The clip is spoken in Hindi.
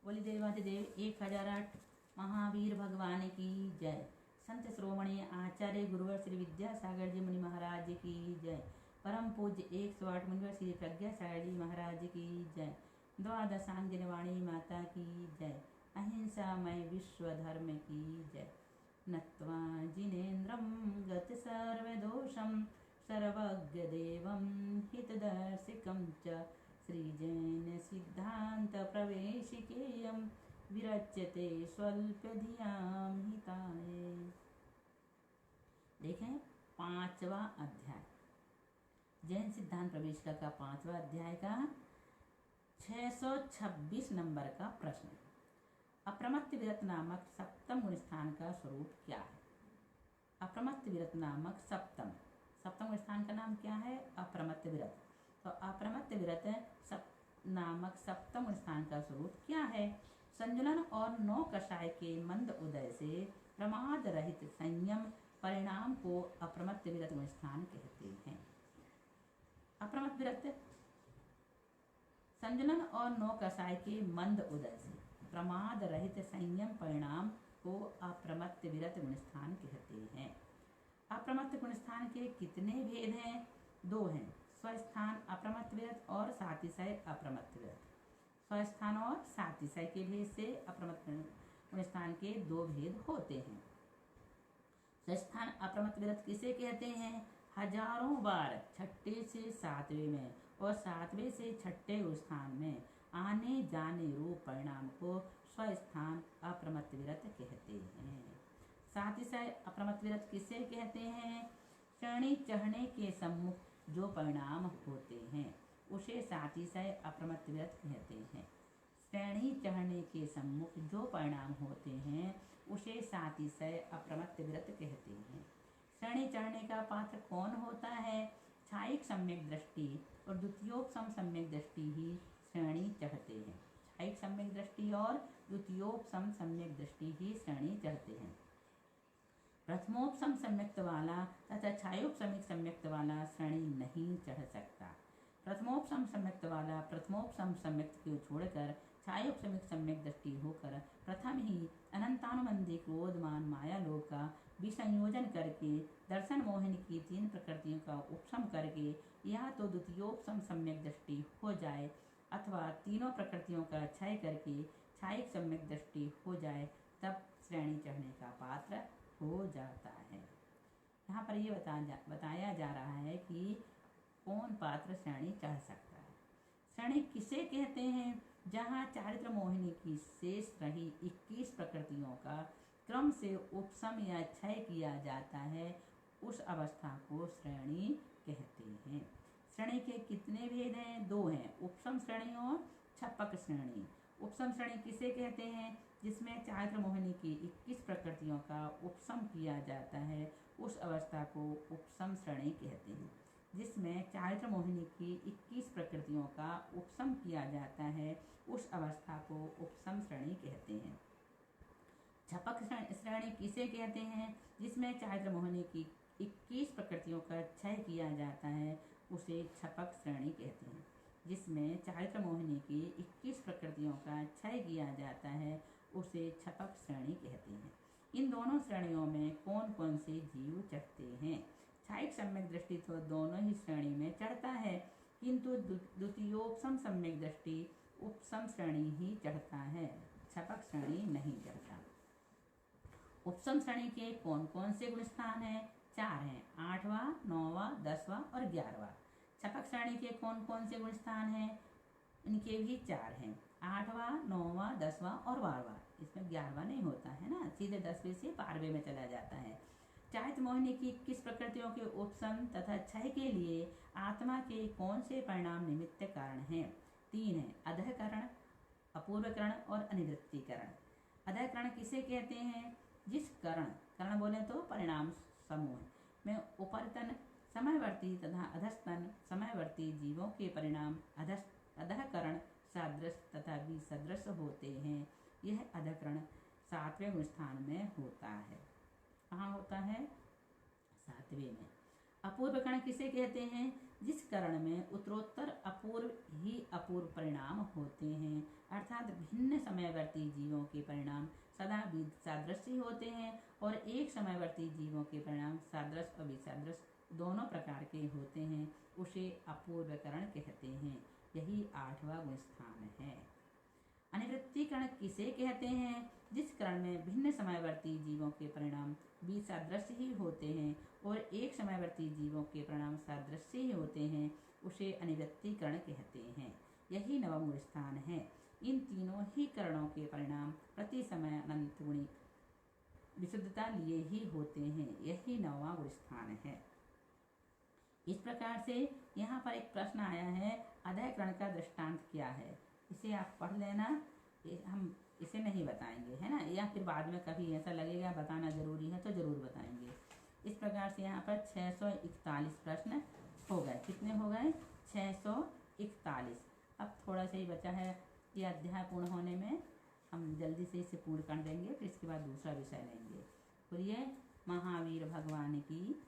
बोली देवाधिदेव 1008 महावीर भगवान की जय। संत श्रोमणी आचार्य गुरुवर श्री विद्यासागर जी मुनि महाराज की जय। परम पूज्य 108 मुनिवर श्री प्रज्ञा सागर जी महाराज की जय। द्वादशांगिनी वाणी माता की जय। अहिंसामय विश्व धर्म की जय। नत्वा जिनेन्द्रं गत सर्वदोषं सर्वज्ञ देवं हितदर्शिकं च श्रीजैन सिद्धांत प्रवेशिकेयं विरच्यते स्वल्पधियां हिताय। देखें 5वां अध्याय जैन सिद्धांत प्रवेशिका का 5वां अध्याय का 626 नंबर का प्रश्न। अप्रमत्त विरत नामक सप्तम गुण स्थान का स्वरूप क्या है? अप्रमत्त विरत नामक सप्तम गुण स्थान का नाम क्या है? अप्रमत्त विरत। तो अप्रमत्त विरत नामक सप्तम गुण स्थान का स्वरूप क्या है? संजुलन और नौ कषाय के मंद उदय से प्रमाद रहित संयम परिणाम को अप्रमत्त विरत गुण स्थान कहते हैं। अप्रमत्त विरत संजुलन और नौ कषाय के मंद उदय से प्रमाद रहित संयम परिणाम को अप्रमत्त विरत गुण स्थान कहते हैं। अप्रमत्त गुण स्थान के कितने भेद हैं? 2 हैं, स्वस्थान अप्रमत्त विरत और सातिशय अप्रमत्त विरत। स्वस्थान और सातिशय के भेद से अप्रमत्त गुण स्थान के 2 भेद होते हैं। स्वस्थान अप्रमत्त विरत किसे कहते हैं? हजारों बार छठे से सातवें में और सातवें से छठे स्थान में आने जाने रूप परिणाम को स्वस्थान अप्रमत्त विरत कहते हैं। सातिशय अप्रमत्त विरत किसे कहते हैं? श्रेणी चढ़ने के सम्मुख जो परिणाम होते हैं उसे सातिशय अप्रमत्त विरत कहते हैं। श्रेणी चढ़ने के सम्मुख जो परिणाम होते हैं उसे सातिशय अप्रमत्त विरत कहते हैं। श्रेणी चढ़ने का पात्र कौन होता है? छायिक सम्यक दृष्टि और द्वितीयोपसम सम्यक दृष्टि ही श्रेणी चढ़ते हैं। छायिक सम्यक दृष्टि और द्वितीयोपसम सम्यक दृष्टि ही श्रेणी चढ़ते हैं। प्रथमोपसम सम्यक्त वाला तथा छायोपसमिक सम्यक्त वाला श्रेणी नहीं चढ़ सकता। प्रथमोपसम सम्यक्त वाला प्रथमोपसम सम्यक्त को छोड़कर छायोपसमिक सम्यक दृष्टि होकर प्रथम ही अनंतानुबंधी क्रोधमान माया लोक का विसंयोजन करके दर्शन मोहन की 3 प्रकृतियों का उपशम करके या तो द्वितीयोपसम सम्यक दृष्टि हो जाए अथवा तीनों प्रकृतियों का क्षय करके छायिक सम्यक दृष्टि हो जाए, तब श्रेणी चढ़ने का पात्र हो जाता है। यहाँ पर ये बताया जा रहा है कि कौन पात्र श्रेणी चढ़ सकता है। श्रेणी किसे कहते हैं? जहाँ चारित्र मोहिनी की शेष रही 21 प्रकृतियों का क्रम से उपशम या क्षय किया जाता है, उस अवस्था को श्रेणी कहते हैं। श्रेणी के कितने भेद हैं? 2 हैं, उपशम श्रेणी और छपक श्रेणी। उपशम श्रेणी किसे कहते हैं? जिसमें चारित्र मोहिनी की 21 प्रकृतियों का उपशम किया जाता है, उस अवस्था को उपशम श्रेणी कहते हैं। जिसमें चारित्र मोहिनी की 21 प्रकृतियों का उपशम किया जाता है, उस अवस्था को उपशम श्रेणी कहते हैं। छपक श्रेणी किसे कहते हैं? जिसमें चारित्र मोहिनी की 21 प्रकृतियों का क्षय किया जाता है, उसे छपक श्रेणी कहते हैं। जिसमें चारित्र मोहिनी की 21 प्रकृतियों का क्षय किया जाता है, उसे छपक श्रेणी कहते हैं। इन दोनों श्रेणियों में कौन कौन से जीव चढ़ते हैं? छायिक सम्यक दृष्टि तो दोनों ही श्रेणी में चढ़ता है, किंतु द्वितीयोपसम सम्यक दृष्टि उपसम श्रेणी ही चढ़ता है, छपक श्रेणी नहीं चढ़ता। उपसम श्रेणी के कौन कौन से गुण स्थान हैं? 4 हैं, 8वां, 9वां, 10वां और 11वां। छपक श्रेणी के कौन कौन से गुण स्थान हैं? इनके भी 4 हैं, 8वां, 9वां, 10वां और 12वां। इसमें 11वां नहीं होता है ना, सीधे 10वें से 12वें में चला जाता है। चारित्र मोहिनी की 21 प्रकृतियों के उपशम तथा क्षय के लिए आत्मा के कौन से परिणाम निमित्त कारण हैं? 3 हैं, अधःकरण, अपूर्वकरण और अनिवृत्तिकरण। अधःकरण किसे कहते हैं? जिस करण बोले तो परिणाम समूह में उपरतन समयवर्ती तथा अधस्तन समयवर्ती जीवों के परिणाम अधःकरण सादृश तथा विसदृश होते हैं। यह अधःकरण 7वें गुण स्थान में होता है। कहाँ होता है? 7वें में। अपूर्व कर्ण किसे कहते हैं? जिस कर्ण में उत्तरोत्तर अपूर्व ही अपूर्व परिणाम होते हैं, अर्थात भिन्न समयवर्ती जीवों के परिणाम सदा सादृश्य होते हैं और एक समयवर्ती जीवों के परिणाम सादृश्य और विसादृश्य दोनों प्रकार के होते हैं, उसे अपूर्व कर्ण कहते हैं। यही 8वां गुण स्थान है। अनिवृत्ति कर्ण किसे कहते हैं? जिस कर्ण में भिन्न समयवर्ती जीवों के परिणाम भी सादृश्य ही होते हैं और एक समयवर्ती जीवों के परिणाम सादृश्य ही होते हैं, उसे अनिवृत्ति कर्ण कहते हैं। यही 9वां गुण स्थान है। इन तीनों ही करणों के परिणाम प्रति समय अनंत गुणी विशुद्धता लिए ही होते हैं। यही 9वां गुण स्थान है। इस प्रकार से यहाँ पर एक प्रश्न आया है, अदय कर्ण का दृष्टांत क्या है? इसे आप पढ़ लेना। हम इसे नहीं बताएंगे, है ना, या फिर बाद में कभी ऐसा लगेगा बताना जरूरी है तो जरूर बताएंगे। इस प्रकार से यहाँ पर 641 प्रश्न हो गए। कितने हो गए? 641। अब थोड़ा सा ही बचा है ये अध्याय पूर्ण होने में। हम जल्दी से इसे पूर्ण कर देंगे, फिर इसके बाद दूसरा विषय लेंगे। बोलिए महावीर भगवान की